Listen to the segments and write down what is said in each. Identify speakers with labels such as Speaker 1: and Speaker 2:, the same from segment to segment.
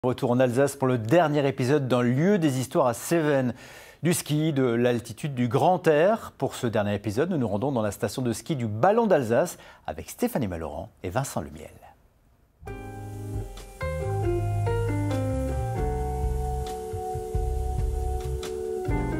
Speaker 1: Retour en Alsace pour le dernier épisode d'un lieu des histoires à Cévennes. Du ski, de l'altitude du grand air. Pour ce dernier épisode, nous nous rendons dans la station de ski du Ballon d'Alsace avec Stéphanie Malorand et Vincent Lemiel.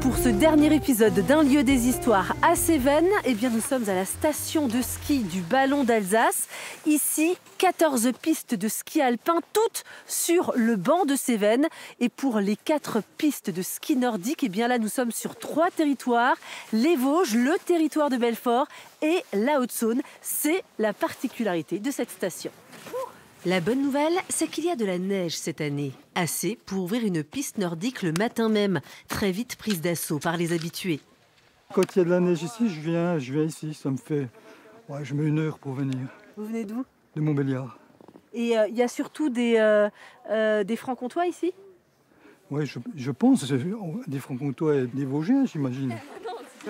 Speaker 2: Pour ce dernier épisode d'un lieu des histoires à Cévennes, nous sommes à la station de ski du Ballon d'Alsace. Ici, 14 pistes de ski alpin, toutes sur le banc de Cévennes. Et pour les 4 pistes de ski nordique, là, nous sommes sur 3 territoires. Les Vosges, le territoire de Belfort et la Haute-Saône. C'est la particularité de cette station. La bonne nouvelle, c'est qu'il y a de la neige cette année. Assez pour ouvrir une piste nordique le matin même, très vite prise d'assaut par les habitués.
Speaker 3: Quand il y a de la neige ici, je viens ici. Ça me fait... je mets 1 heure pour venir.
Speaker 2: Vous venez d'où?
Speaker 3: De Montbéliard.
Speaker 2: Et il y a surtout des Franc-Comtois ici?
Speaker 3: Oui, je pense. Des Franc-Comtois et des Vosgiens, j'imagine.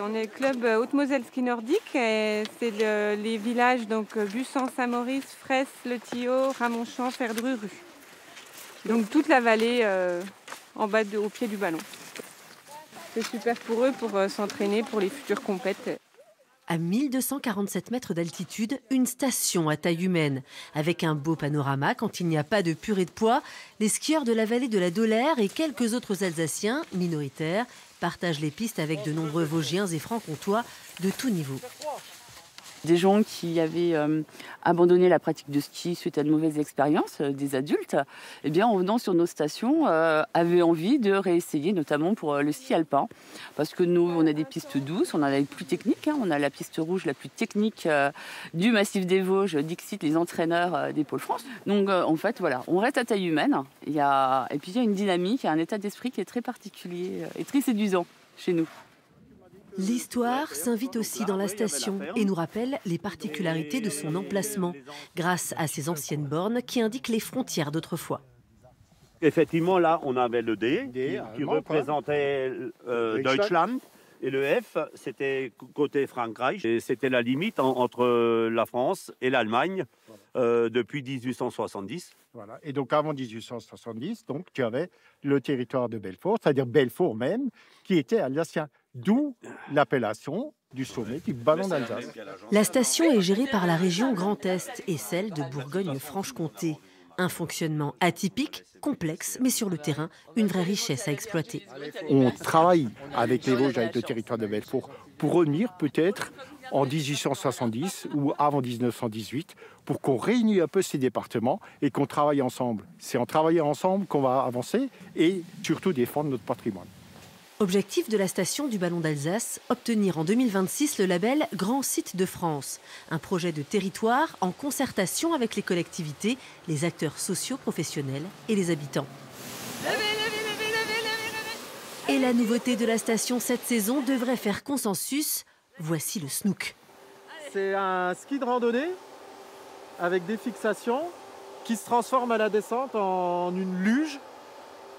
Speaker 4: On est le club Haute-Moselle Ski Nordique et c'est les villages donc Bussan, Saint-Maurice, Fraisse, Le Thillot, Ramonchamp, Ferdru-Rue. Donc toute la vallée en bas au pied du ballon. C'est super pour eux pour s'entraîner pour les futures compètes.
Speaker 2: À 1247 mètres d'altitude, une station à taille humaine. Avec un beau panorama quand il n'y a pas de purée de poids, les skieurs de la vallée de la Dolère et quelques autres Alsaciens, minoritaires, partagent les pistes avec de nombreux Vosgiens et Franc-Comtois de tout niveau.
Speaker 5: Des gens qui avaient abandonné la pratique de ski suite à de mauvaises expériences, des adultes, en venant sur nos stations, avaient envie de réessayer, notamment pour le ski alpin. Parce que nous, on a des pistes douces, on a les plus techniques. On a la piste rouge la plus technique du massif des Vosges, Dixit, les entraîneurs des Pôles France. Donc, en fait, voilà, on reste à taille humaine. Et puis, il y a une dynamique, un état d'esprit qui est très particulier et très séduisant chez nous.
Speaker 2: L'histoire s'invite aussi dans la station et nous rappelle les particularités de son emplacement, grâce à ces anciennes bornes qui indiquent les frontières d'autrefois.
Speaker 6: Effectivement, là, on avait le D qui représentait Deutschland. Et le F, c'était côté Frankreich. Et c'était la limite entre la France et l'Allemagne depuis 1870.
Speaker 7: Voilà. Et donc, avant 1870, tu avais le territoire de Belfort, c'est-à-dire Belfort même, qui était alsacien. D'où l'appellation du sommet du Ballon d'Alsace.
Speaker 2: La station est gérée par la région Grand Est et celle de Bourgogne-Franche-Comté. Un fonctionnement atypique, complexe, mais sur le terrain, une vraie richesse à exploiter.
Speaker 7: On travaille avec les Vosges, avec le territoire de Belfort, pour revenir peut-être en 1870 ou avant 1918, pour qu'on réunisse un peu ces départements et qu'on travaille ensemble. C'est en travaillant ensemble qu'on va avancer et surtout défendre notre patrimoine.
Speaker 2: Objectif de la station du Ballon d'Alsace, obtenir en 2026 le label Grand Site de France. Un projet de territoire en concertation avec les collectivités, les acteurs sociaux, professionnels et les habitants. Et la nouveauté de la station cette saison devrait faire consensus. Voici le Snook.
Speaker 8: C'est un ski de randonnée avec des fixations qui se transforme à la descente en une luge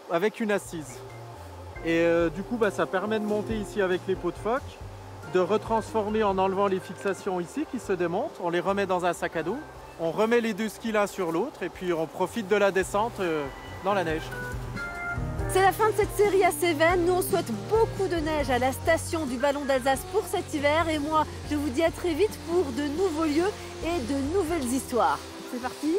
Speaker 8: avec une assise. Et du coup, ça permet de monter ici avec les pots de phoque, de retransformer en enlevant les fixations ici qui se démontent. On les remet dans un sac à dos, on remet les 2 skis l'un sur l'autre et puis on profite de la descente dans la neige.
Speaker 2: C'est la fin de cette série à Cévennes. Nous, on souhaite beaucoup de neige à la station du Ballon d'Alsace pour cet hiver. Et moi, je vous dis à très vite pour de nouveaux lieux et de nouvelles histoires. C'est parti!